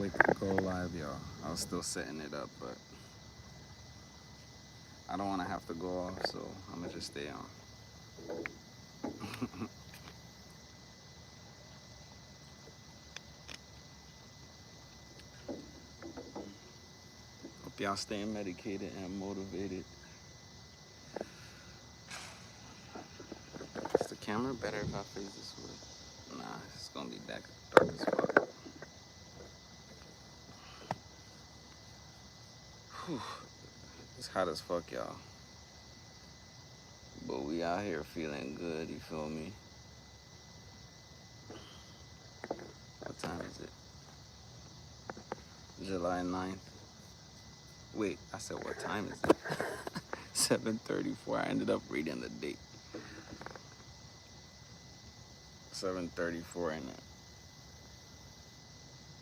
click go live, y'all. I was still setting it up, but I don't want to have to go off, so I'm gonna just stay on. Hope y'all staying medicated and motivated. Is the camera better if I face this way? Nah, it's gonna be dark as fuck. Whew. It's hot as fuck, y'all. But we out here feeling good, you feel me? What time is it? July 9th. Wait, I said what time is it? 7:34. I ended up reading the date. 7:34 in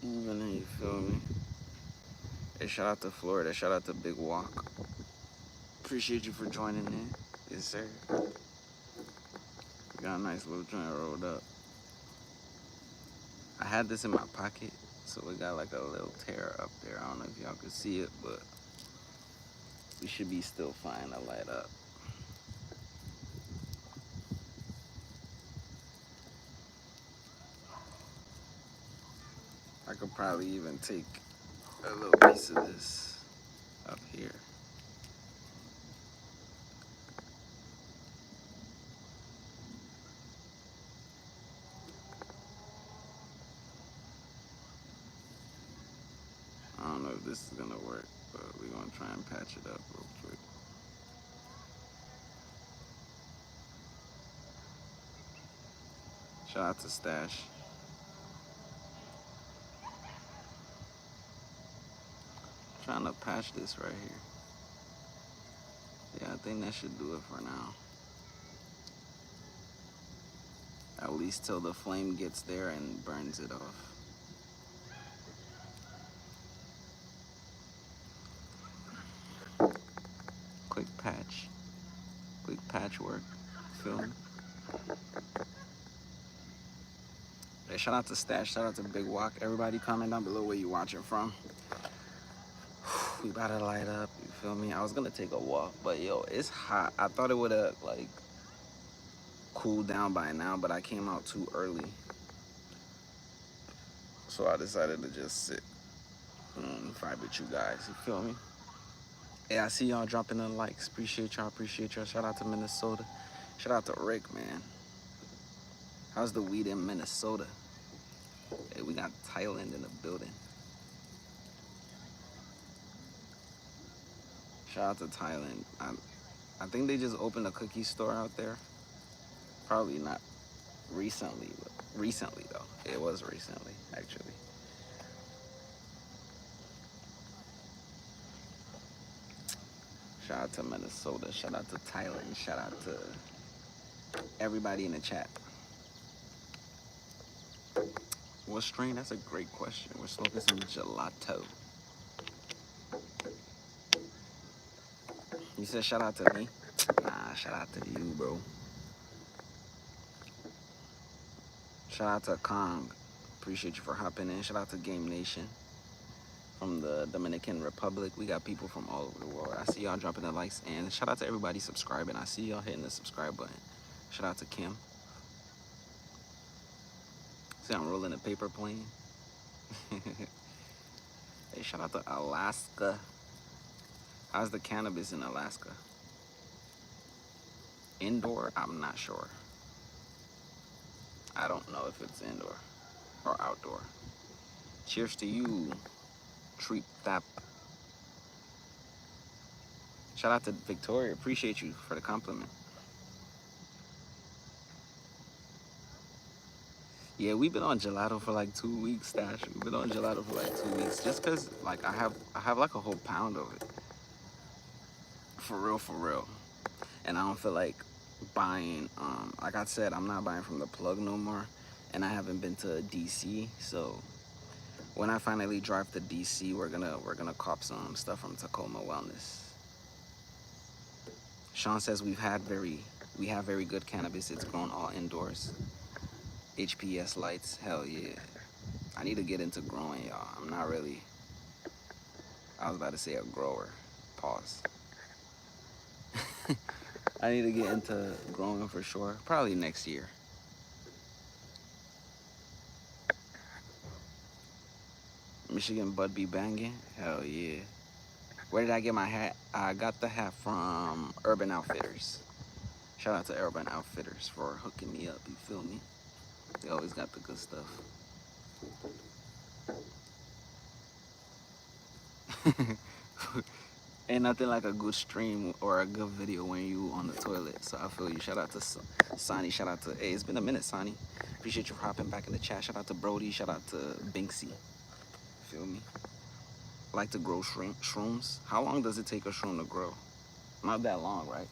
the evening, you feel me? Hey, shout out to Florida. Shout out to Big Walk. Appreciate you for joining in. Yes, sir. Got a nice little joint rolled up. I had this in my pocket, so it got like a little tear up there. I don't know if y'all could see it, but we should be still fine to light up. I could probably even take a little piece of this up here. I don't know if this is gonna work, but we're gonna try and patch it up real quick. Shout out to Stash. Trying to patch this right here. Yeah, I think that should do it for now. At least till the flame gets there and burns it off. Quick patchwork, feel me? Hey, shout out to Stash, shout out to Big Walk. Everybody comment down below where you watching from. We about to light up, you feel me? I was gonna take a walk, but yo, it's hot. I thought it would've like cooled down by now, but I came out too early. So I decided to just sit and vibe with you guys, you feel me? Yeah, I see y'all dropping the likes. Appreciate y'all, appreciate y'all. Shout out to Minnesota. Shout out to Rick, man. How's the weed in Minnesota? Hey, we got Thailand in the building. Shout out to Thailand. I think they just opened a cookie store out there. Probably not recently, but recently though. It was recently, actually. Shout out to Minnesota. Shout out to Thailand. Shout out to everybody in the chat. What strain? That's a great question. We're smoking some gelato. You said shout out to me? Nah, shout out to you, bro. Shout out to Kong. Appreciate you for hopping in. Shout out to Game Nation from the Dominican Republic. We got people from all over the world. I see y'all dropping the likes. And shout out to everybody subscribing. I see y'all hitting the subscribe button. Shout out to Kim. See, I'm rolling a paper plane. Hey, shout out to Alaska. How's the cannabis in Alaska? Indoor? I'm not sure. I don't know if it's indoor or outdoor. Cheers to you, Treat Thap. Shout out to Victoria. Appreciate you for the compliment. Yeah, we've been on gelato for like 2 weeks, Stash. We've been on gelato for like 2 weeks. Just cause like I have like a whole pound of it. For real. And I don't feel like buying, like I said, I'm not buying from the plug no more. And I haven't been to DC, so when I finally drive to DC, we're gonna cop some stuff from Tacoma Wellness. Sean says we have very good cannabis. It's grown all indoors. HPS lights, hell yeah. I need to get into growing, y'all. I'm not really, I was about to say a grower. Pause. I need to get into growing for sure. Probably next year. Michigan bud be banging? Hell yeah. Where did I get my hat? I got the hat from Urban Outfitters. Shout out to Urban Outfitters for hooking me up, you feel me? They always got the good stuff. Ain't nothing like a good stream or a good video when you on the toilet. So I feel you. Shout out to Sonny. Shout out to, hey, it's been a minute, Sonny. Appreciate you for hopping back in the chat. Shout out to Brody. Shout out to Binksy. Feel me? Like to grow shrooms. How long does it take a shroom to grow? Not that long, right?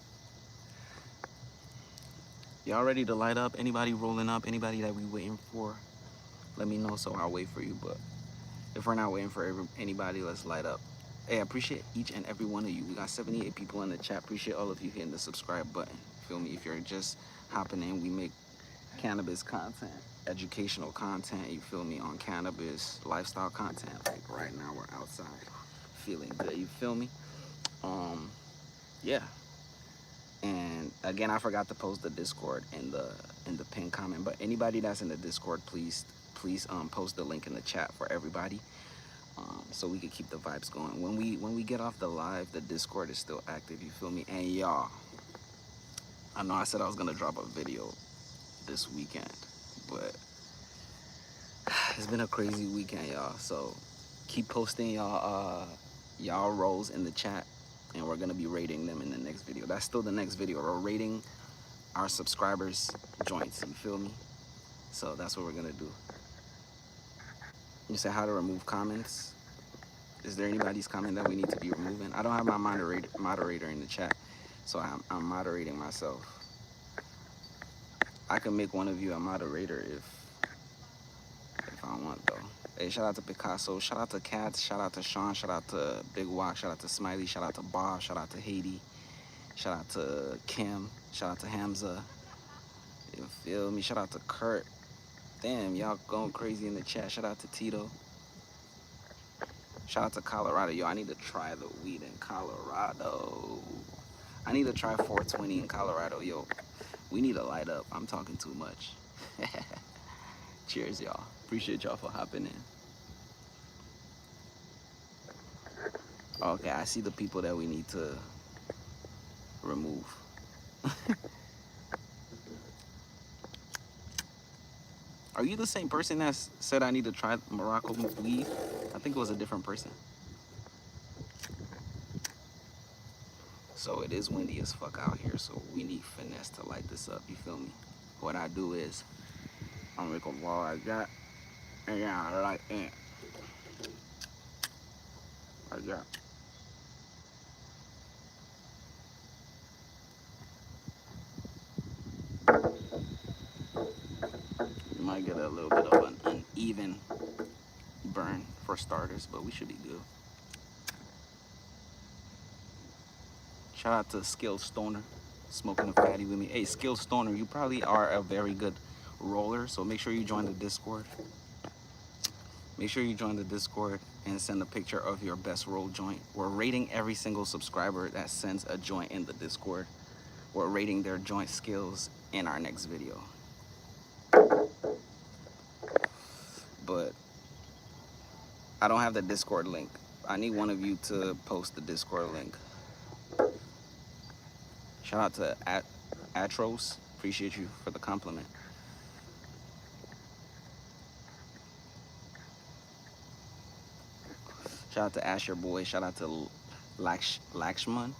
Y'all ready to light up? Anybody rolling up? Anybody that we waiting for? Let me know so I'll wait for you. But if we're not waiting for anybody, let's light up. Hey, I appreciate each and every one of you. We got 78 people in the chat. Appreciate all of you hitting the subscribe button. Feel me? If you're just hopping in, we make cannabis content, educational content, you feel me, on cannabis, lifestyle content. Like right now we're outside feeling good, you feel me? Yeah. And again, I forgot to post the Discord in the pinned comment, but anybody that's in the Discord, please post the link in the chat for everybody. So we can keep the vibes going. When we get off the live, the Discord is still active, you feel me? And y'all, I know I said I was gonna drop a video this weekend, but it's been a crazy weekend, y'all. So keep posting y'all roles in the chat, and we're gonna be rating them in the next video. That's still the next video. We're rating our subscribers' joints, you feel me? So that's what we're gonna do. You said how to remove comments. Is there anybody's comment that we need to be removing? I don't have my moderator in the chat, so I'm moderating myself. I can make one of you a moderator if I want, though. Hey, shout out to Picasso, shout out to Cats, shout out to Sean, shout out to Big Walk, shout out to Smiley, shout out to Bob, shout out to Haiti, shout out to Kim, shout out to Hamza. You feel me? Shout out to Kurt. Damn, y'all going crazy in the chat. Shout out to Tito. Shout out to Colorado. Yo, I need to try the weed in Colorado. I need to try 420 in Colorado. Yo, we need to light up. I'm talking too much. Cheers, y'all. Appreciate y'all for hopping in. Okay, I see the people that we need to remove. Are you the same person that said I need to try Morocco weed? I think it was a different person. So it is windy as fuck out here, so we need finesse to light this up, you feel me? What I do is, I'm gonna make a wall like that, and yeah, I like it. Like that. You might get a little bit of an uneven burn for starters, but we should be good. Shout out to Skill Stoner, smoking a fatty with me. Hey, Skill Stoner, you probably are a very good roller, so make sure you join the Discord. Make sure you join the Discord and send a picture of your best roll joint. We're rating every single subscriber that sends a joint in the Discord. We're rating their joint skills in our next video. But I don't have the Discord link. I need one of you to post the Discord link. Shout out to Atros. Appreciate you for the compliment. Shout out to Asher Boy. Shout out to Lakshman.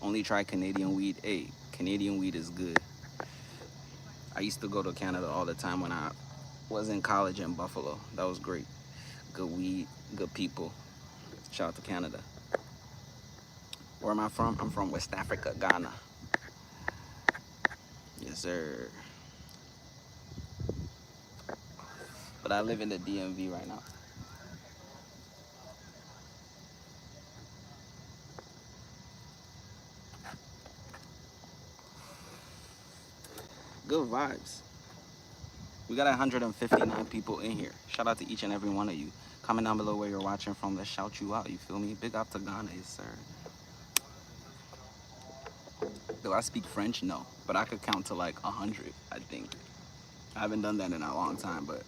Only try Canadian weed. Hey, Canadian weed is good. I used to go to Canada all the time when I was in college in Buffalo. That was great. Good weed, good people. Shout out to Canada. Where am I from? I'm from West Africa, Ghana. Yes, sir. But I live in the DMV right now. Good vibes. We got 159 people in here. Shout out to each and every one of you. Comment down below where you're watching from. Let's shout you out. You feel me? Big up to Ghana, yes, sir. Do I speak French? No, but I could count to like 100, I think. I haven't done that in a long time, but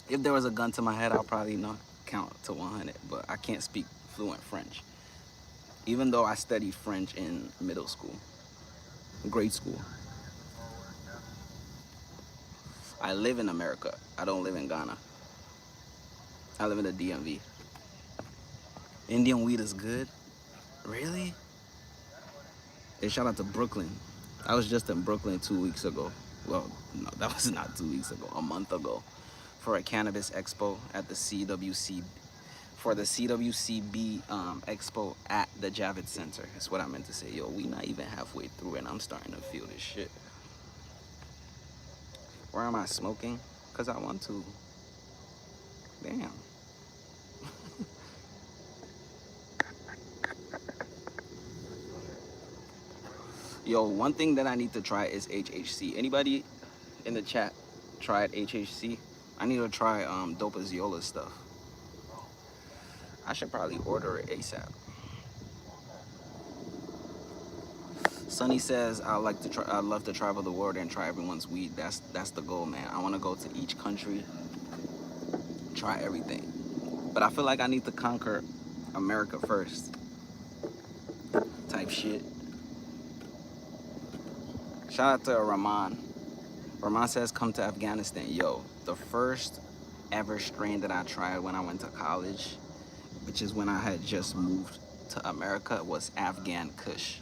if there was a gun to my head, I'll probably not count to 100, but I can't speak fluent French. Even though I studied French in middle school, grade school. I live in America. I don't live in Ghana. I live in the DMV. Indian weed is good? Really? Hey, shout out to Brooklyn. I was just in Brooklyn 2 weeks ago. Well, no, that was not 2 weeks ago, a month ago, for a cannabis expo at the CWC, for the CWCB expo at the Javits Center. That's what I meant to say. Yo, we not even halfway through and I'm starting to feel this shit. Where am I smoking? Because I want to. Damn. Yo, one thing that I need to try is HHC. Anybody in the chat tried HHC? I need to try Dope Aziola stuff. I should probably order it ASAP. Sonny says I'd love to travel the world and try everyone's weed. That's the goal, man. I want to go to each country, try everything. But I feel like I need to conquer America first. Type shit. Shout out to Rahman. Rahman says come to Afghanistan. Yo, the first ever strain that I tried when I went to college, which is when I had just moved to America, was Afghan Kush.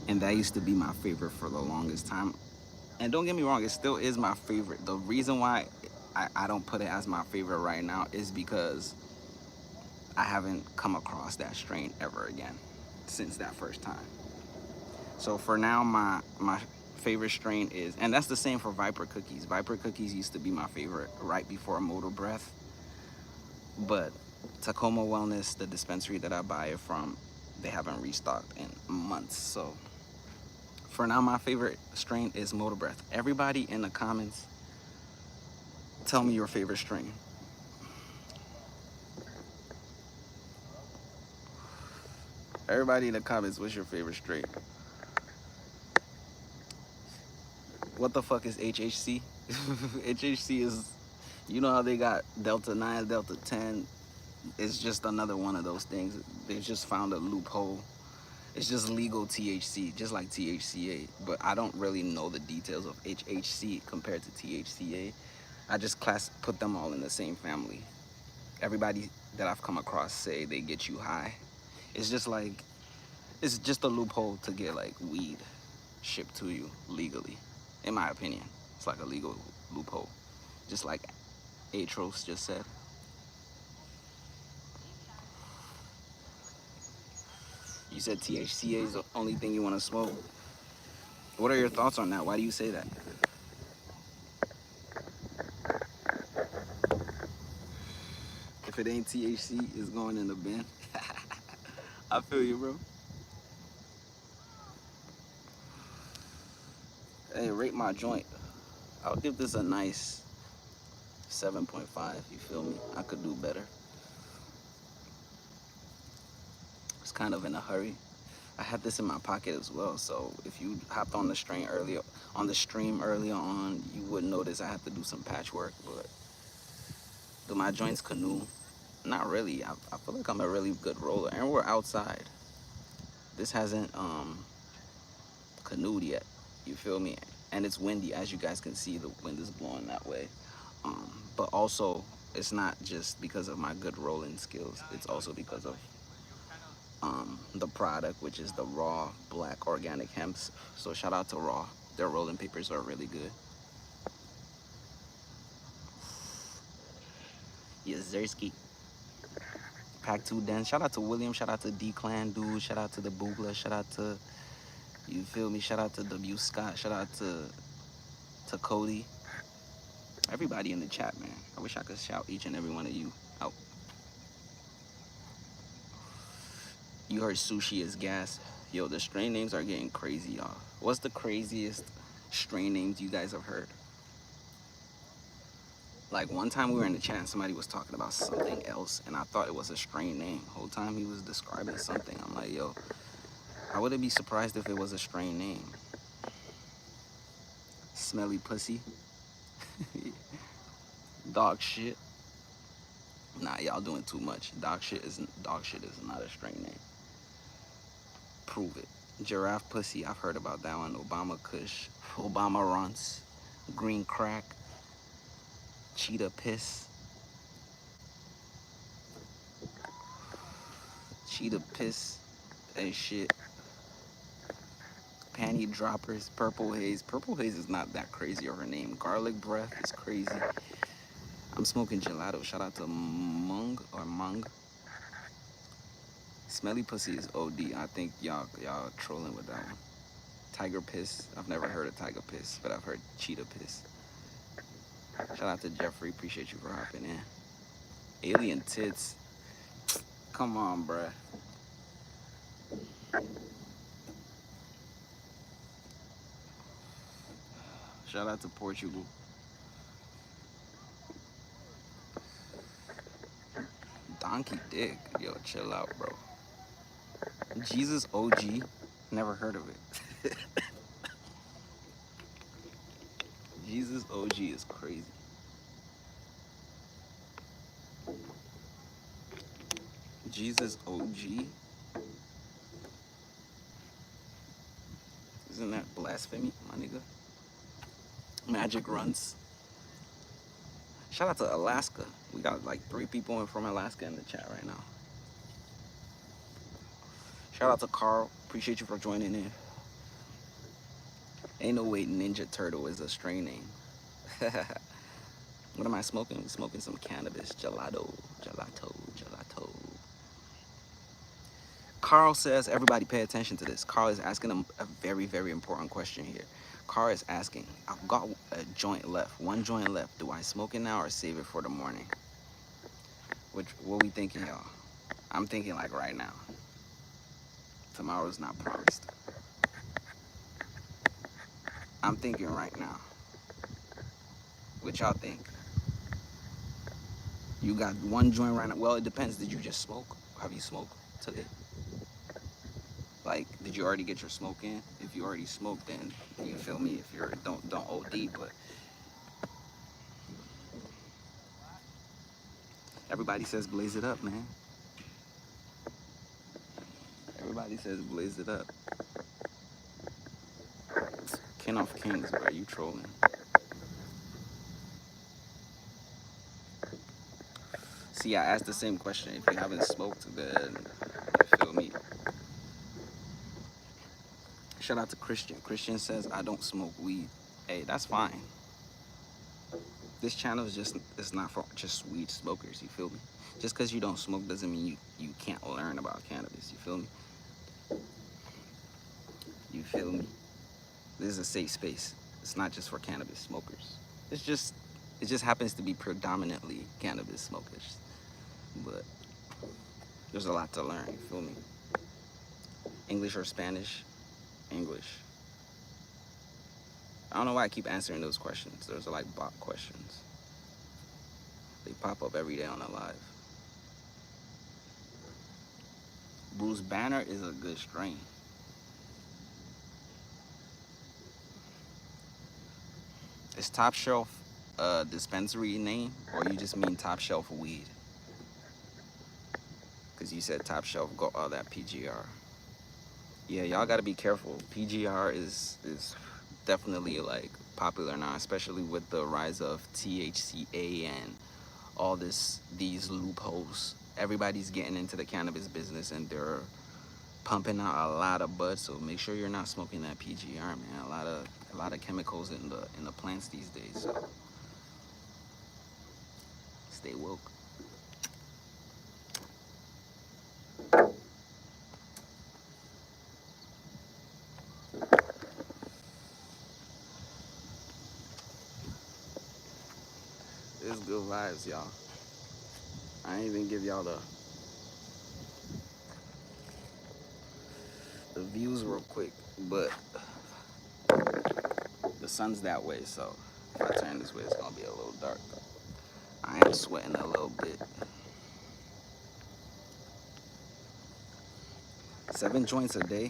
And that used to be my favorite for the longest time. And don't get me wrong, it still is my favorite. The reason why I don't put it as my favorite right now is because I haven't come across that strain ever again since that first time. So for now, my favorite strain is, and that's the same for Viper Cookies. Viper Cookies used to be my favorite right before Motor Breath. But Tacoma Wellness, the dispensary that I buy it from, they haven't restocked in months. So for now, my favorite strain is Motor Breath. Everybody in the comments, tell me your favorite strain. Everybody in the comments, what's your favorite strain? What the fuck is HHC? HHC is, you know how they got Delta 9, Delta 10. It's just another one of those things. They just found a loophole. It's just legal THC, just like THCA. But I don't really know the details of HHC compared to THCA. I just put them all in the same family. Everybody that I've come across say they get you high. It's just like, it's just a loophole to get like weed shipped to you legally. In my opinion, it's like a legal loophole. Just like Atros just said. You said THCA is the only thing you want to smoke. What are your thoughts on that? Why do you say that? If it ain't THC, it's going in the bin. I feel you, bro. Hey, rate my joint. I'll give this a nice 7.5, you feel me? I could do better. It's kind of in a hurry. I had this in my pocket as well, so if you hopped on the stream earlier on, you would notice I had to do some patchwork. But do my joints canoe? Not really. I feel like I'm a really good roller, and we're outside. This hasn't canoed yet, you feel me? And it's windy, as you guys can see. The wind is blowing that way. But also, it's not just because of my good rolling skills. It's also because of the product, which is the raw black organic hemps. So shout out to Raw. Their rolling papers are really good. Yes, Zersky. Pack 2 Den. Shout out to William. Shout out to D-Clan Dude. Shout out to the Boogla. Shout out to, you feel me? Shout out to W. Scott. Shout out to Cody. Everybody in the chat, man. I wish I could shout each and every one of you out. You heard sushi is gas. Yo, the strain names are getting crazy, y'all. What's the craziest strain names you guys have heard? Like one time we were in the chat and somebody was talking about something else and I thought it was a strange name. Whole time he was describing something. I'm like, yo, I wouldn't be surprised if it was a strange name. Smelly pussy. Dog shit. Nah, y'all doing too much. Dog shit is not a strange name. Prove it. Giraffe pussy, I've heard about that one. Obama Kush, Obama Runts, Green Crack, Cheetah Piss, Cheetah Piss, and shit. Panty Droppers, Purple Haze. Purple Haze is not that crazy of a name. Garlic Breath is crazy. I'm smoking gelato. Shout out to Mung. Smelly Pussy is OD. I think y'all trolling with that one. Tiger Piss. I've never heard of Tiger Piss, but I've heard Cheetah Piss. Shout out to Jeffrey. Appreciate you for hopping in. Alien Tits. Come on, bruh. Shout out to Portugal. Donkey Dick. Yo, chill out, bro. Jesus OG. Never heard of it. Jesus OG is crazy. Jesus OG? Isn't that blasphemy, my nigga? Magic Runs. Shout out to Alaska. We got like 3 people from Alaska in the chat right now. Shout out to Carl. Appreciate you for joining in. Ain't no way Ninja Turtle is a strain name. What am I smoking? Smoking some cannabis. Gelato. Carl says, everybody pay attention to this. Carl is asking a very, very important question here. Carl is asking, I've got a joint left, 1 joint left. Do I smoke it now or save it for the morning? What we thinking, y'all? I'm thinking like right now. Tomorrow's not promised. I'm thinking right now. What y'all think? You got 1 joint right now? Well, it depends. Did you just smoke? Have you smoked today? Like, did you already get your smoke in? If you already smoked, then you feel me. If you're don't OD, but everybody says blaze it up, man. Everybody says blaze it up. King of Kings, bro. You trolling? See, I asked the same question. If you haven't smoked, then you feel me. Shout out to Christian. Christian says I don't smoke weed. Hey, that's fine. This channel is it's not for just weed smokers, you feel me? Just because you don't smoke doesn't mean you can't learn about cannabis, you feel me? You feel me? This is a safe space. It's not just for cannabis smokers. It just happens to be predominantly cannabis smokers. But there's a lot to learn, you feel me? English or Spanish? English. I don't know why I keep answering those questions. Those are like bot questions. They pop up every day on the live. Bruce Banner is a good strain. Is Top Shelf a dispensary name, or you just mean Top Shelf weed? Because you said Top Shelf, go all that PGR. Yeah, y'all gotta be careful. PGR is definitely like popular now, especially with the rise of THCA and all these loopholes. Everybody's getting into the cannabis business and they're pumping out a lot of bud. So make sure you're not smoking that PGR, man. A lot of chemicals in the plants these days. So stay woke. It's good vibes, y'all. I ain't even give y'all the views real quick, but the sun's that way, so if I turn this way, it's gonna be a little dark. I am sweating a little bit. 7 joints a day.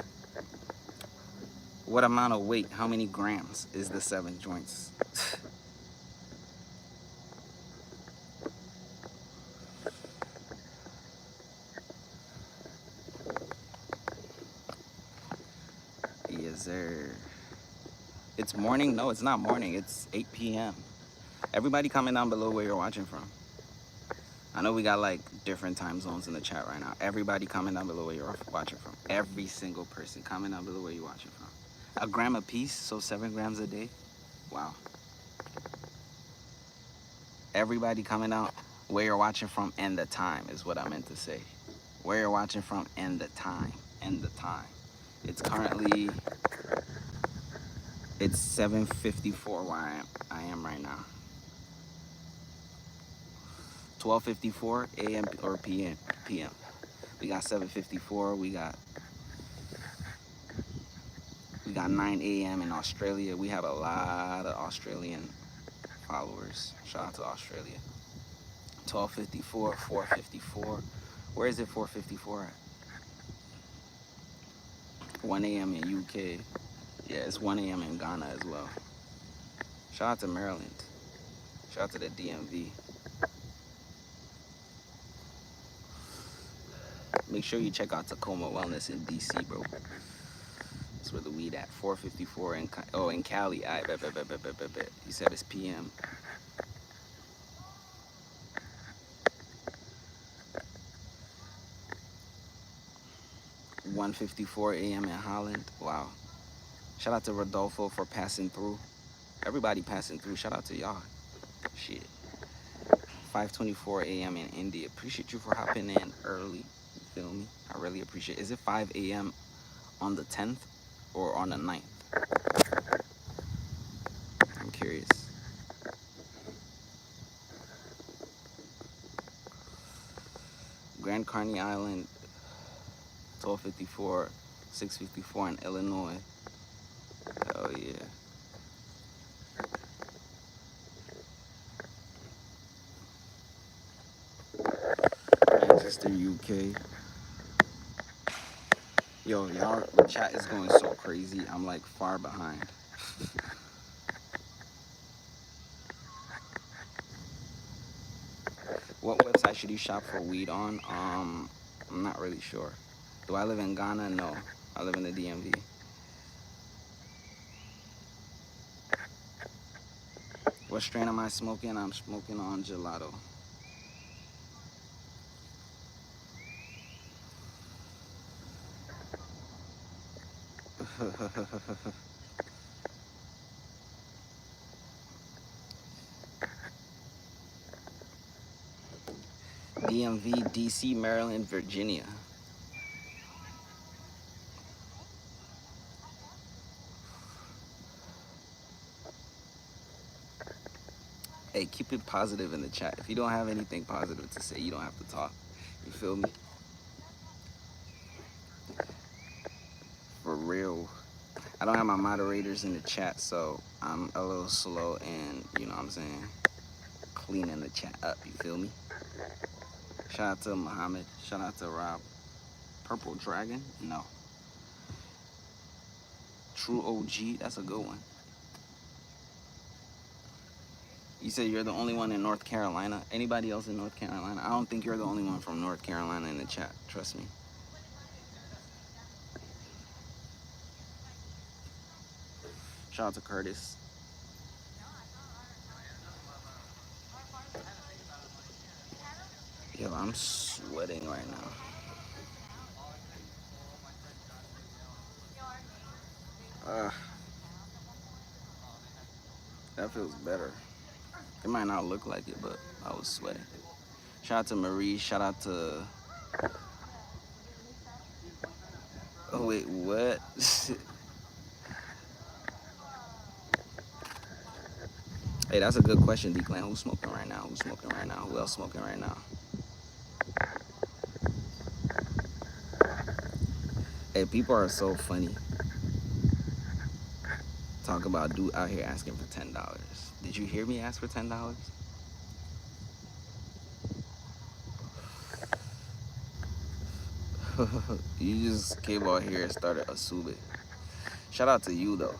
What amount of weight? How many grams is the 7 joints? Yes, sir. It's morning? No, it's not morning. It's 8 p.m. Everybody comment down below where you're watching from. I know we got like different time zones in the chat right now. Everybody comment down below where you're watching from. Every single person comment down below where you're watching from. A gram a piece, so 7 grams a day. Wow. Everybody comment out where you're watching from and the time is what I meant to say. Where you're watching from and the time. And the time. It's currently, it's 7:54 where I am right now. 12:54 a.m. or p.m. We got 7:54. We got 9 a.m. in Australia. We have a lot of Australian followers. Shout out to Australia. 12:54, 4:54. Where is it 4:54 at? 1 a.m. in UK. Yeah, it's 1 a.m. in Ghana as well. Shout out to Maryland. Shout out to the DMV. Make sure you check out Tacoma Wellness in DC, bro. That's where the weed at. 4:54 in Cali. I bet. You said it's PM. 1:54 a.m. in Holland. Wow. Shout out to Rodolfo for passing through. Everybody passing through. Shout out to y'all. Shit. 5:24 a.m. in India. Appreciate you for hopping in early. You feel me? I really appreciate it. Is it 5 a.m. on the 10th or on the 9th? I'm curious. Grand Carney Island, 12:54, 6:54 in Illinois. Hell yeah. Manchester, UK. Yo, y'all, the chat is going so crazy. I'm like far behind. What website should you shop for weed on? I'm not really sure. Do I live in Ghana? No. I live in the DMV. What strain am I smoking? I'm smoking on gelato. DMV, DC, Maryland, Virginia. Hey, keep it positive in the chat. If you don't have anything positive to say, you don't have to talk. You feel me? For real. I don't have my moderators in the chat, so I'm a little slow and, you know what I'm saying, cleaning the chat up. You feel me? Shout out to Muhammad. Shout out to Rob. Purple Dragon? No. True OG? That's a good one. You said you're the only one in North Carolina. Anybody else in North Carolina? I don't think you're the only one from North Carolina in the chat. Trust me. Shout out to Curtis. Yo, I'm sweating right now. That feels better. It might not look like it, but I was sweating. Shout out to Marie. Shout out to... Oh, wait, what? Hey, that's a good question, D-Clan. Who's smoking right now? Who's smoking right now? Who else smoking right now? Hey, people are so funny. Talk about dude out here asking for $10. Did you hear me ask for $10? You just came out here and started assuming. Shout out to you though.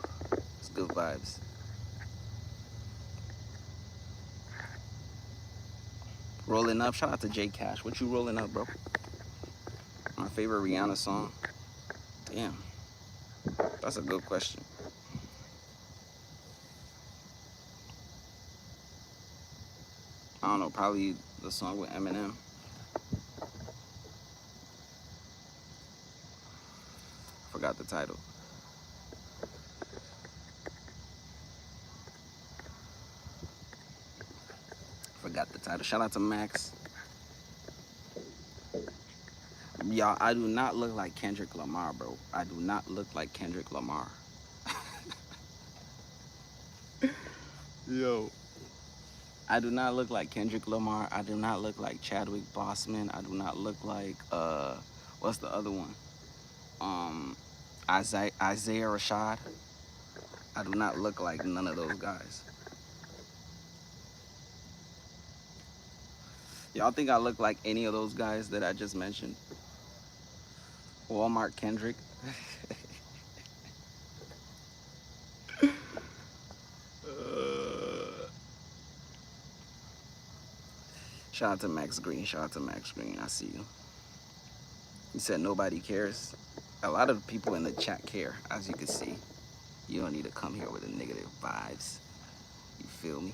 It's good vibes. Rolling up. Shout out to J Cash. What you rolling up, bro? My favorite Rihanna song. Damn. That's a good question. I don't know, probably the song with Eminem. Forgot the title. Forgot the title. Shout out to Max. Y'all, I do not look like Kendrick Lamar, bro. I do not look like Kendrick Lamar. Yo. I do not look like Kendrick Lamar. I do not look like Chadwick Boseman. I do not look like what's the other one? Isaiah Rashad. I do not look like none of those guys. Y'all think I look like any of those guys that I just mentioned? Walmart Kendrick. Shout out to Max Green. Shout out to Max Green. I see you. You said nobody cares. A lot of people in the chat care, as you can see. You don't need to come here with the negative vibes. You feel me?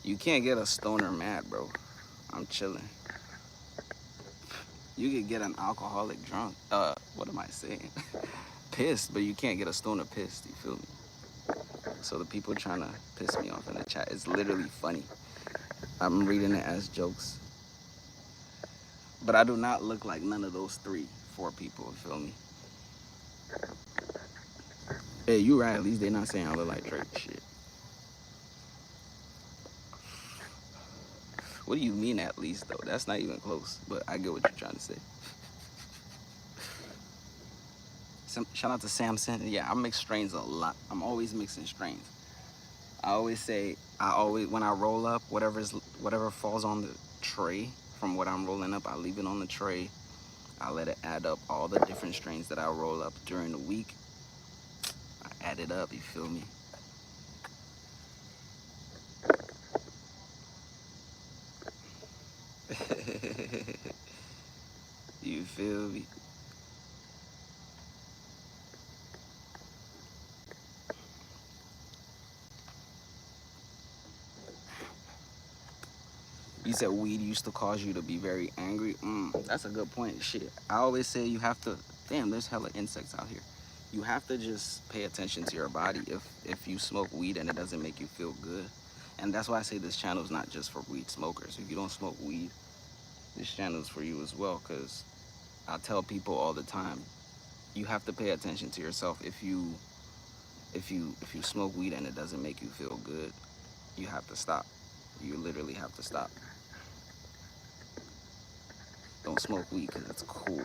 You can't get a stoner mad, bro. I'm chilling. You could get an alcoholic drunk. What am I saying? Pissed, but you can't get a stoner pissed. You feel me? So the people trying to piss me off in the chat, it's literally funny. I'm reading it as jokes. But I do not look like none of those 4 people, you feel me? Hey, you right, at least they're not saying I look like Drake. Shit. What do you mean at least, though? That's not even close, but I get what you're trying to say. Shout out to Samson. Yeah, I mix strains a lot. I'm always mixing strains. I always say, when I roll up, whatever falls on the tray from what I'm rolling up, I leave it on the tray. I let it add up all the different strains that I roll up during the week. I add it up, you feel me? You feel me? You said weed used to cause you to be very angry. That's a good point. Shit. I always say you have to, damn, there's hella insects out here. You have to just pay attention to your body if you smoke weed and it doesn't make you feel good. And that's why I say this channel is not just for weed smokers. If you don't smoke weed, this channel is for you as well, because I tell people all the time, you have to pay attention to yourself. If you smoke weed and it doesn't make you feel good, you have to stop. You literally have to stop. Don't smoke weed because it's cool.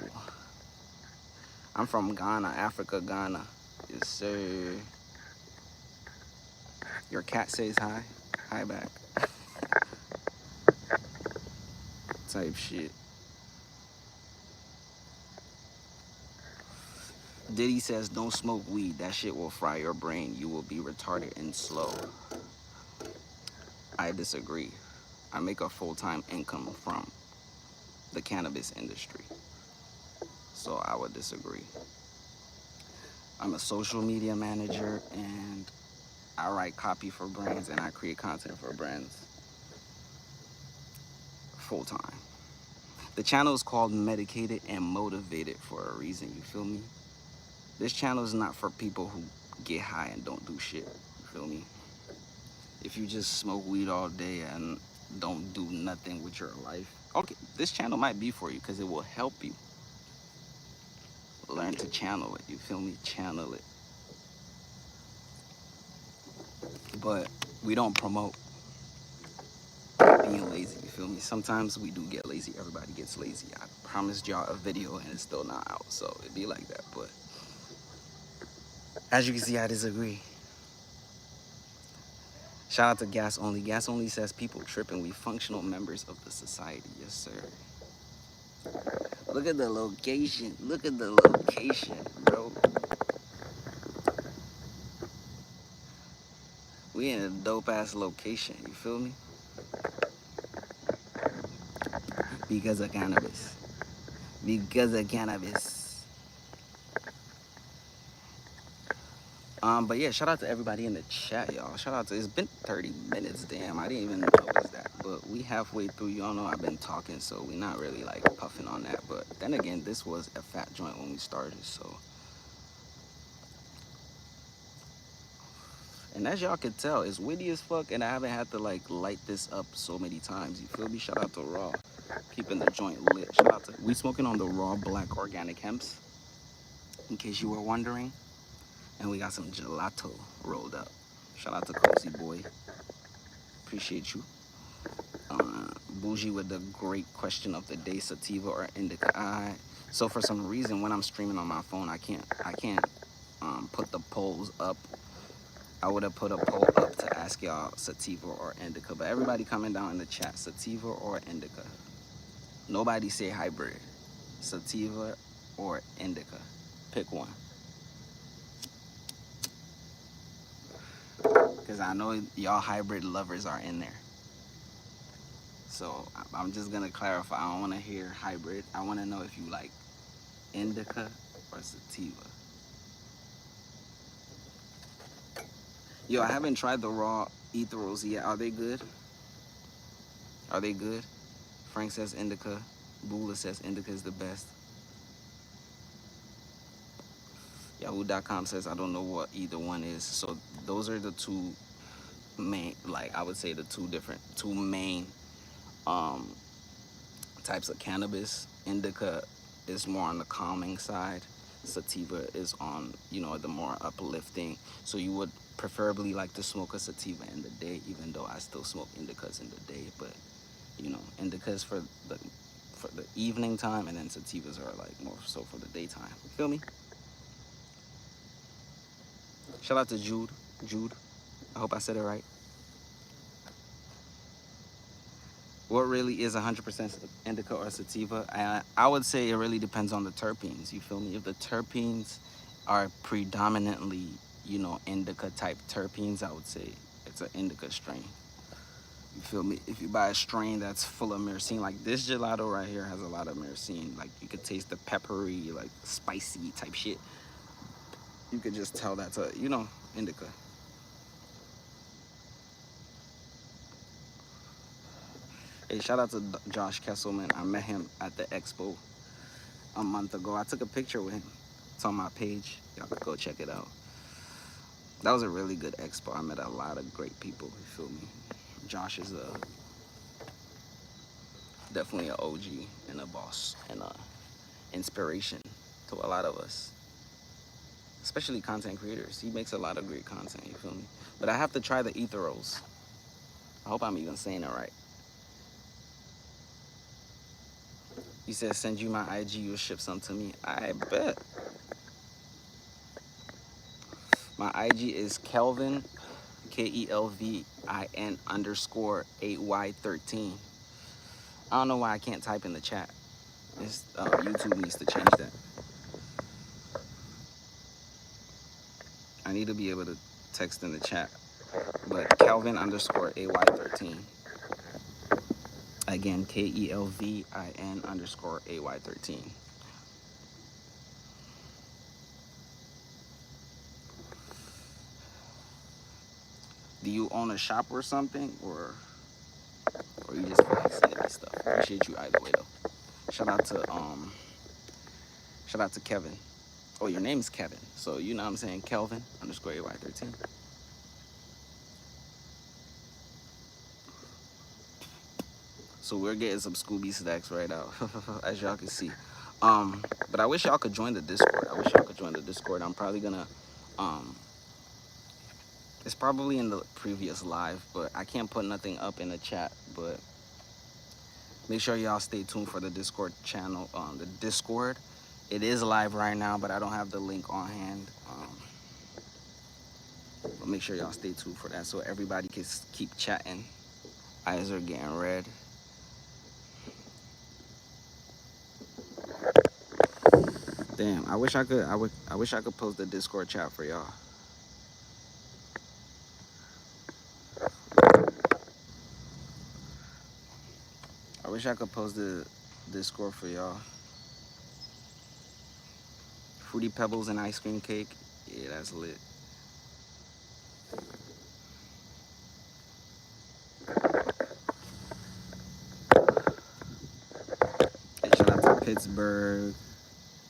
I'm from Ghana, Africa, Ghana. Yes, sir. Your cat says hi. Hi back. Type shit. Diddy says, don't smoke weed. That shit will fry your brain. You will be retarded and slow. I disagree. I make a full-time income from the cannabis industry. So I would disagree. I'm a social media manager and I write copy for brands and I create content for brands full-time. The channel is called Medicated and Motivated for a reason, you feel me? This channel is not for people who get high and don't do shit, you feel me? If you just smoke weed all day and don't do nothing with your life, okay, this channel might be for you because it will help you learn to channel it, you feel me? Channel it. But we don't promote being lazy, you feel me? Sometimes we do get lazy. Everybody gets lazy. I promised y'all a video and it's still not out, so it'd be like that. But as you can see, I disagree. Shout out to Gas Only. Gas Only says people tripping. We functional members of the society. Yes, sir. Look at the location. Look at the location, bro. We in a dope ass location. You feel me? Because of cannabis. Because of cannabis. But yeah, shout out to everybody in the chat, y'all. Shout out to, it's been 30 minutes, damn. I didn't even notice that. But we halfway through, y'all know I've been talking, so we're not really like puffing on that. But then again, this was a fat joint when we started, so. And as y'all can tell, it's witty as fuck, and I haven't had to like light this up so many times. You feel me? Shout out to Raw, keeping the joint lit. Shout out to, we smoking on the Raw Black Organic Hemps, in case you were wondering. And we got some gelato rolled up. Shout out to Cozy Boy. Appreciate you. Bougie with the great question of the day: sativa or indica? So for some reason, when I'm streaming on my phone, I can't put the polls up. I would have put a poll up to ask y'all sativa or indica, but everybody coming down in the chat: sativa or indica? Nobody say hybrid. Sativa or indica? Pick one. Because I know y'all hybrid lovers are in there. So I'm just gonna clarify. I don't want to hear hybrid. I want to know if you like indica or sativa. Yo, I haven't tried the raw ethereals yet. Are they good? Are they good? Frank says indica. Bula says indica is the best. Yahoo.com says I don't know what either one is. So those are the two main, like I would say the two main types of cannabis. Indica is more on the calming side. Sativa is on, the more uplifting. So you would preferably like to smoke a sativa in the day, even though I still smoke indicas in the day. But indicas for the evening time, and then sativas are like more so for the daytime. You feel me? Shout out to Jude. I hope I said it right. What really is 100% indica or sativa? I would say it really depends on the terpenes. You feel me? If the terpenes are predominantly, indica type terpenes, I would say it's an indica strain. You feel me? If you buy a strain that's full of myrcene, like this gelato right here has a lot of myrcene. Like you could taste the peppery, like spicy type shit. You could just tell that's a, indica. Hey, shout out to Josh Kesselman. I met him at the expo a month ago. I took a picture with him. It's on my page. Y'all can go check it out. That was a really good expo. I met a lot of great people. You feel me? Josh is definitely an OG and a boss and a inspiration to a lot of us, especially content creators. He makes a lot of great content. You feel me? But I have to try the ethereals. I hope I'm even saying it right. He said, send you my IG, you'll ship some to me. I bet. My IG is Kelvin, KELVIN _8Y13. I don't know why I can't type in the chat. YouTube needs to change that. I need to be able to text in the chat. But Kelvin _AY13. Again, KELVIN _AY13. Do you own a shop or something, or you just feel like sending me stuff? Appreciate you either way though. Shout out to Kevin. Oh, your name's Kevin, so you know what I'm saying, Kelvin _AY13. So we're getting some Scooby snacks right now, as y'all can see. But I wish y'all could join the Discord. I'm probably gonna, it's probably in the previous live, but I can't put nothing up in the chat. But make sure y'all stay tuned for the Discord channel. The Discord, it is live right now, but I don't have the link on hand. But make sure y'all stay tuned for that so everybody can keep chatting. Eyes are getting red. Damn, I wish I could. I wish I could post the Discord chat for y'all. I wish I could post the Discord for y'all. Fruity Pebbles and ice cream cake. Yeah, that's lit. Hey, shout out to Pittsburgh.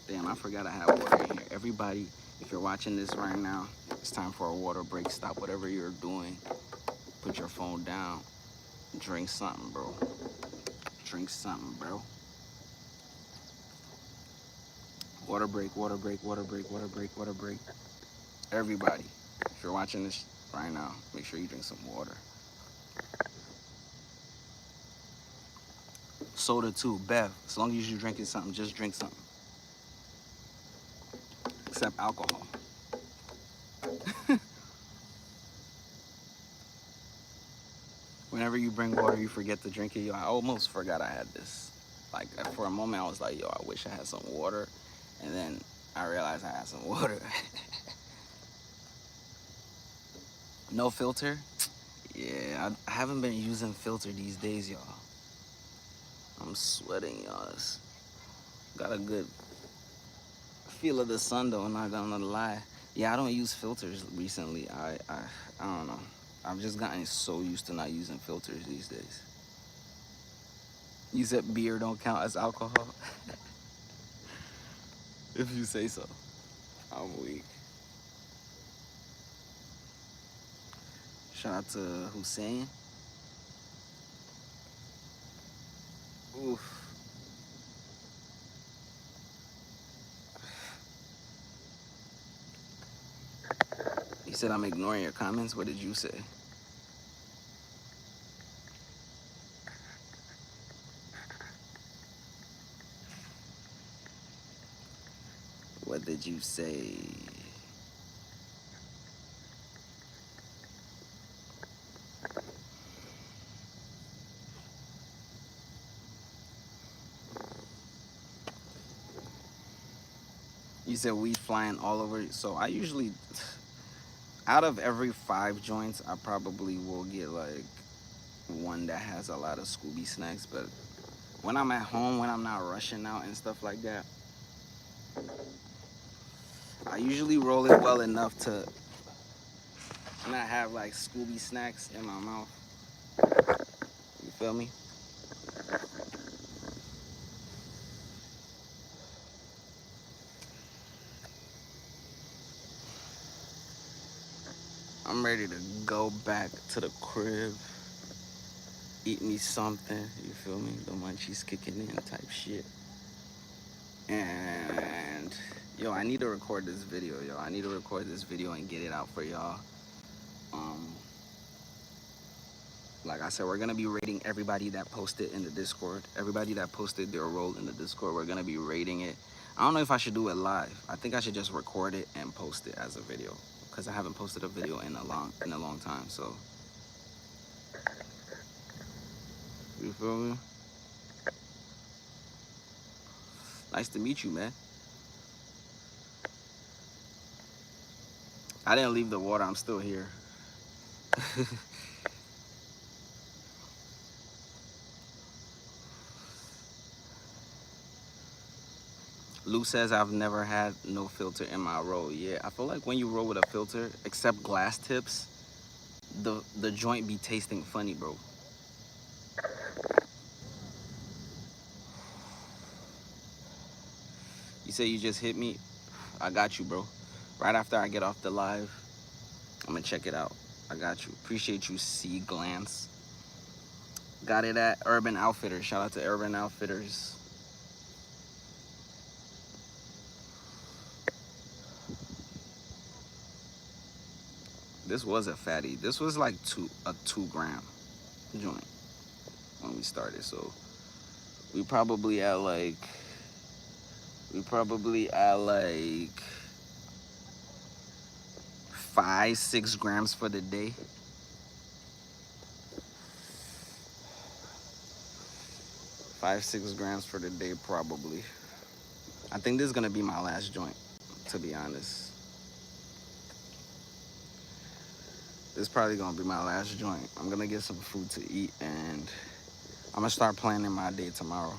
Damn, I forgot I had water in here. Everybody, if you're watching this right now, it's time for a water break. Stop whatever you're doing. Put your phone down. Drink something, bro. Drink something, bro. Water break, water break, water break, water break, water break. Everybody, if you're watching this right now, make sure you drink some water. Soda too, Bev. As long as you're drinking something, just drink something. Except alcohol. Whenever you bring water, you forget to drink it. Yo, I almost forgot I had this. Like, for a moment, I was like, yo, I wish I had some water. And then I realized I had some water. No filter? Yeah, I haven't been using filter these days, y'all. I'm sweating, y'all. Got a good feel of the sun, though, not gonna lie. Yeah, I don't use filters recently. I don't know. I've just gotten so used to not using filters these days. You said beer don't count as alcohol? If you say so. I'm weak. Shout out to Hussein. Oof. He said I'm ignoring your comments. What did you say? What did you say? You said weed flying all over. So I usually, out of every 5 joints, I probably will get like one that has a lot of Scooby snacks. But when I'm at home, when I'm not rushing out and stuff like that, I usually roll it well enough to not have like Scooby snacks in my mouth. You feel me? I'm ready to go back to the crib, eat me something, you feel me? The munchies kicking in type shit. And yo, I need to record this video, yo. I need to record this video and get it out for y'all. Like I said, we're gonna be rating everybody that posted in the Discord. Everybody that posted their role in the Discord, we're gonna be rating it. I don't know if I should do it live. I think I should just record it and post it as a video, because I haven't posted a video in a long time. So you feel me? Nice to meet you, man. I didn't leave the water. I'm still here. Lou says I've never had no filter in my roll. Yeah, I feel like when you roll with a filter, except glass tips, the joint be tasting funny, bro. You say you just hit me? I got you, bro. Right after I get off the live, I'm gonna check it out. I got you. Appreciate you, C Glance. Got it at Urban Outfitters. Shout out to Urban Outfitters. This was a fatty. This was like a 2-gram joint when we started. So we probably at like 50 5-6 grams for the day. 5-6 grams for the day, probably. I think this is gonna be my last joint, to be honest. This is probably gonna be my last joint. I'm gonna get some food to eat, and I'm gonna start planning my day tomorrow.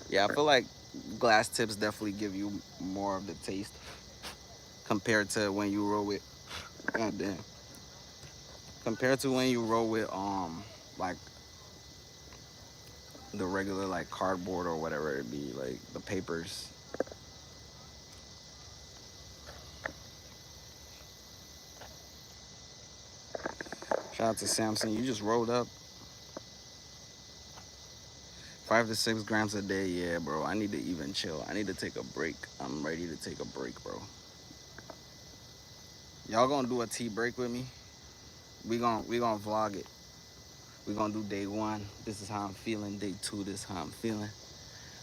Yeah, I feel like glass tips definitely give you more of the taste compared to when you roll with, goddamn, compared to when you roll with like the regular like cardboard or whatever it be, like the papers. Shout out to Samson, you just rolled up 5 to 6 grams a day. Yeah, bro, I need to even chill. I need to take a break. I'm ready to take a break, bro. Y'all gonna do a tea break with me? We gonna vlog it. We gonna do day 1. This is how I'm feeling. Day 2. This is how I'm feeling.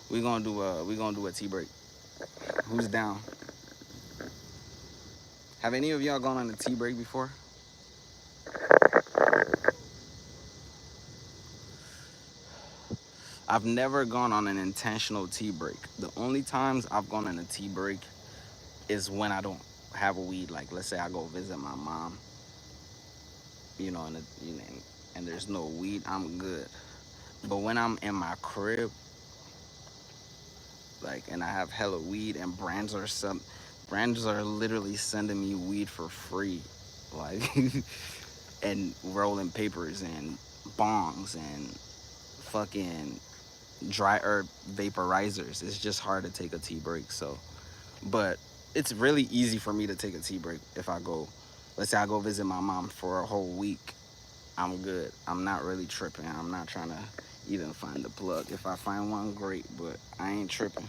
We gonna do a tea break. Who's down? Have any of y'all gone on a tea break before? I've never gone on an intentional tea break. The only times I've gone on a tea break is when I don't have a weed. Like, let's say I go visit my mom, you know, and there's no weed, I'm good. But when I'm in my crib, like, and I have hella weed, and brands are literally sending me weed for free, like, and rolling papers and bongs and fucking dry herb vaporizers. It's just hard to take a tea break. So, but it's really easy for me to take a tea break if I go, let's say I go visit my mom for a whole week. I'm good. I'm not really tripping. I'm not trying to even find the plug. If I find one, great, but I ain't tripping.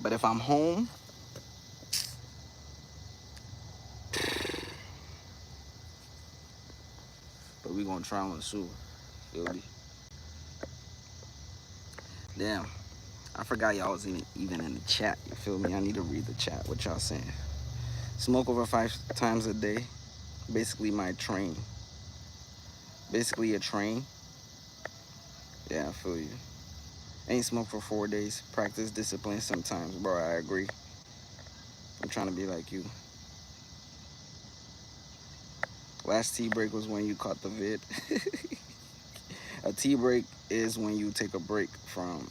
But if I'm home, but we gonna try one soon. Feel me? Damn, I forgot y'all was even in the chat. You feel me? I need to read the chat. What y'all saying? Smoke over 5 times a day. Basically my train. Basically a train. Yeah, I feel you. Ain't smoked for 4 days. Practice discipline sometimes, bro. I agree. I'm trying to be like you. Last tea break was when you caught the vid. A tea break is when you take a break from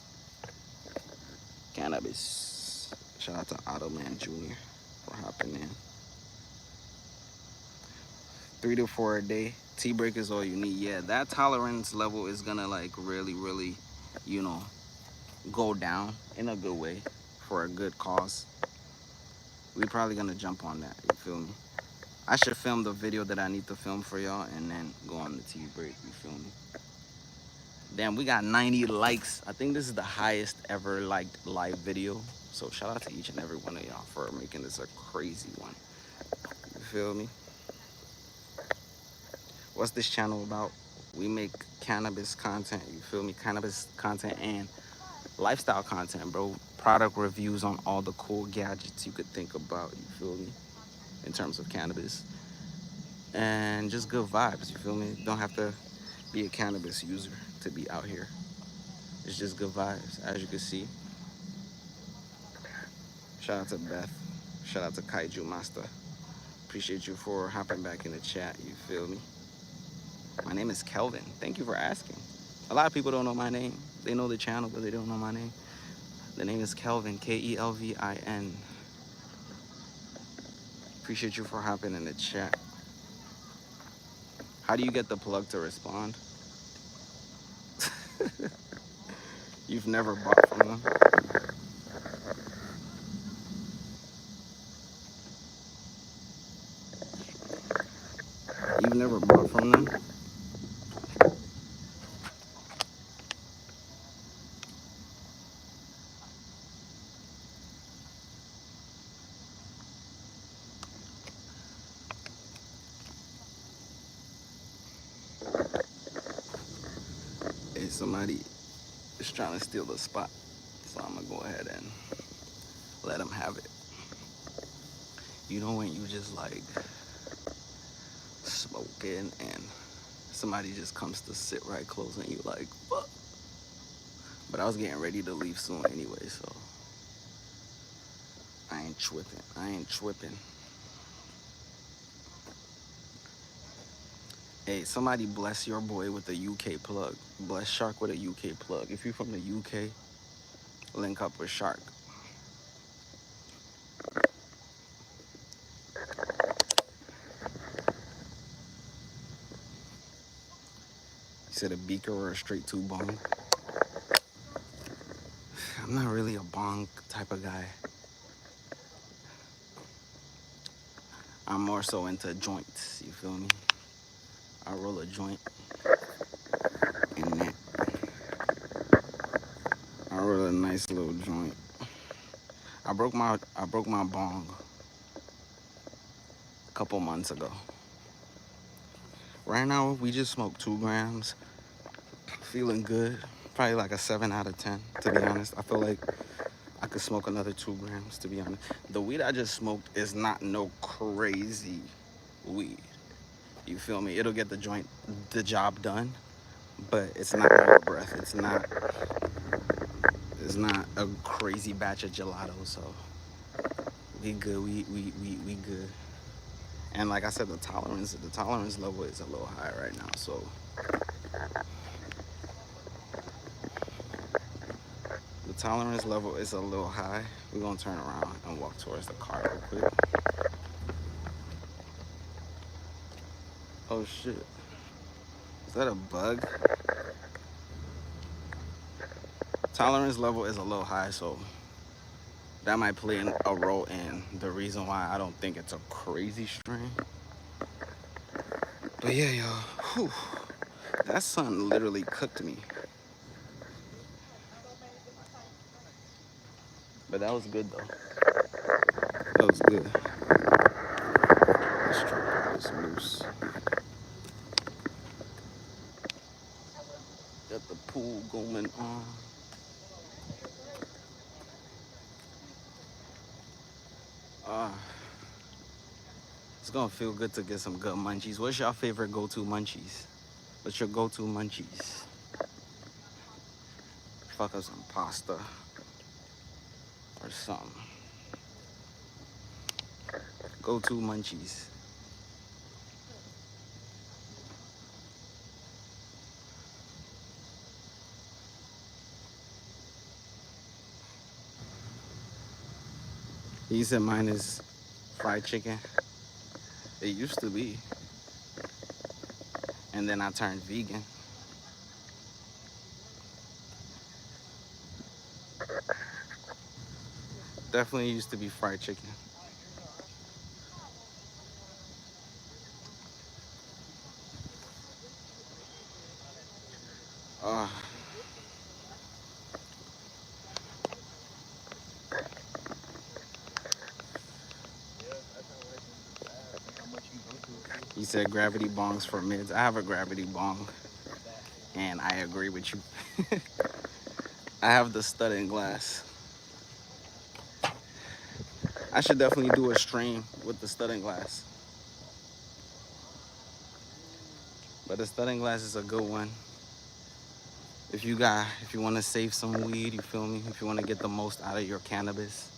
cannabis. Shout out to Otto Man Jr. for hopping in. 3 to 4 a day. Tea break is all you need. Yeah, that tolerance level is gonna like really, you know, go down in a good way for a good cause. We probably gonna jump on that. You feel me? I should film the video that I need to film for y'all and then go on the tea break. You feel me? Damn, we got 90 likes. I think this is the highest ever liked live video. So shout out to each and every one of y'all for making this a crazy one. You feel me? What's this channel about? We make cannabis content. You feel me? Cannabis content and lifestyle content, bro. Product reviews on all the cool gadgets you could think about. You feel me? In terms of cannabis. And just good vibes. You feel me? Don't have to be a cannabis user to be out here. It's just good vibes, as you can see. Shout out to Beth. Shout out to Kaiju Master. Appreciate you for hopping back in the chat. You feel me? My name is Kelvin. Thank you for asking. A lot of people don't know my name. They know the channel, but they don't know my name. The name is Kelvin, Kelvin. Appreciate you for hopping in the chat. How do you get the plug to respond? You've never bought from them? You've never bought from them? Hey, somebody is trying to steal the spot. So I'm gonna go ahead and let him have it. You know when you just like smoking and somebody just comes to sit right close and you like, fuck. But I was getting ready to leave soon anyway, so I ain't tripping. I ain't tripping. Hey, somebody bless your boy with a UK plug. Bless Shark with a UK plug. If you're from the UK, link up with Shark. You said a beaker or a straight to bong? I'm not really a bong type of guy. I'm more so into joints, you feel me? I roll a joint and that. I roll a nice little joint. I broke my bong a couple months ago. Right now we just smoked 2 grams. Feeling good. Probably like a 7 out of 10, to be honest. I feel like I could smoke another 2 grams, to be honest. The weed I just smoked is not no crazy weed. You feel me? It'll get the job done, but it's not out of breath. It's not a crazy batch of gelato, so we good. We good. And like I said, the tolerance level is a little high right now, so the tolerance level is a little high. We're gonna turn around and walk towards the car real quick. Oh shit. Is that a bug? Tolerance level is a little high, so that might play a role in the reason why I don't think it's a crazy strain. But yeah, y'all, that sun literally cooked me. But that was good though. That was good. Let's try this loose. Got the pool going on. It's gonna feel good to get some good munchies. What's your favorite go-to munchies? What's your go-to munchies? Fuck up some pasta or something. Go-to munchies. You said mine is fried chicken. It used to be. And then I turned vegan. Definitely used to be fried chicken. You said gravity bongs for mids. I have a gravity bong, and I agree with you. I have the stud and glass. I should definitely do a stream with the stud and glass. But the stud and glass is a good one. If you want to save some weed, you feel me? If you want to get the most out of your cannabis,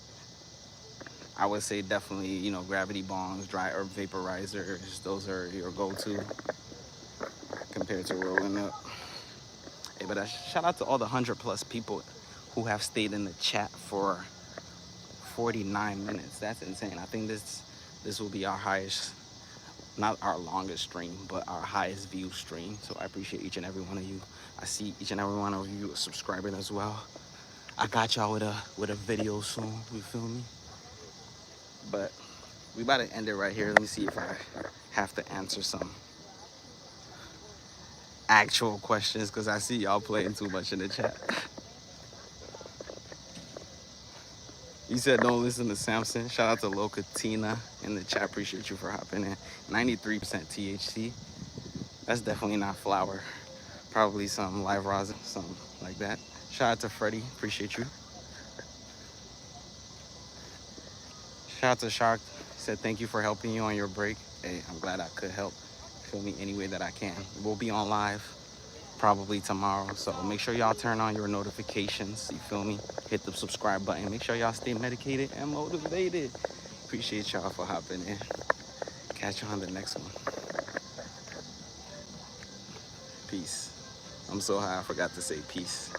I would say definitely, gravity bongs, dry herb vaporizers. Those are your go-to compared to rolling up. Hey, but shout out to all the 100+ people who have stayed in the chat for 49 minutes. That's insane. I think this will be our highest, not our longest stream, but our highest view stream. So I appreciate each and every one of you. I see each and every one of you subscribing as well. I got y'all with a video soon. You feel me? But we about to end it right here. Let me see if I have to answer some actual questions because I see y'all playing too much in the chat. You said don't listen to Samson. Shout out to Locatina in the chat. Appreciate you for hopping in. 93% THC. That's definitely not flower. Probably some live rosin, something like that. Shout out to Freddie. Appreciate you. Shout out to Shark. He said thank you for helping you on your break. Hey, I'm glad I could help. Feel me any way that I can. We'll be on live probably tomorrow. So make sure y'all turn on your notifications. You feel me? Hit the subscribe button. Make sure y'all stay medicated and motivated. Appreciate y'all for hopping in. Catch you on the next one. Peace. I'm so high I forgot to say peace.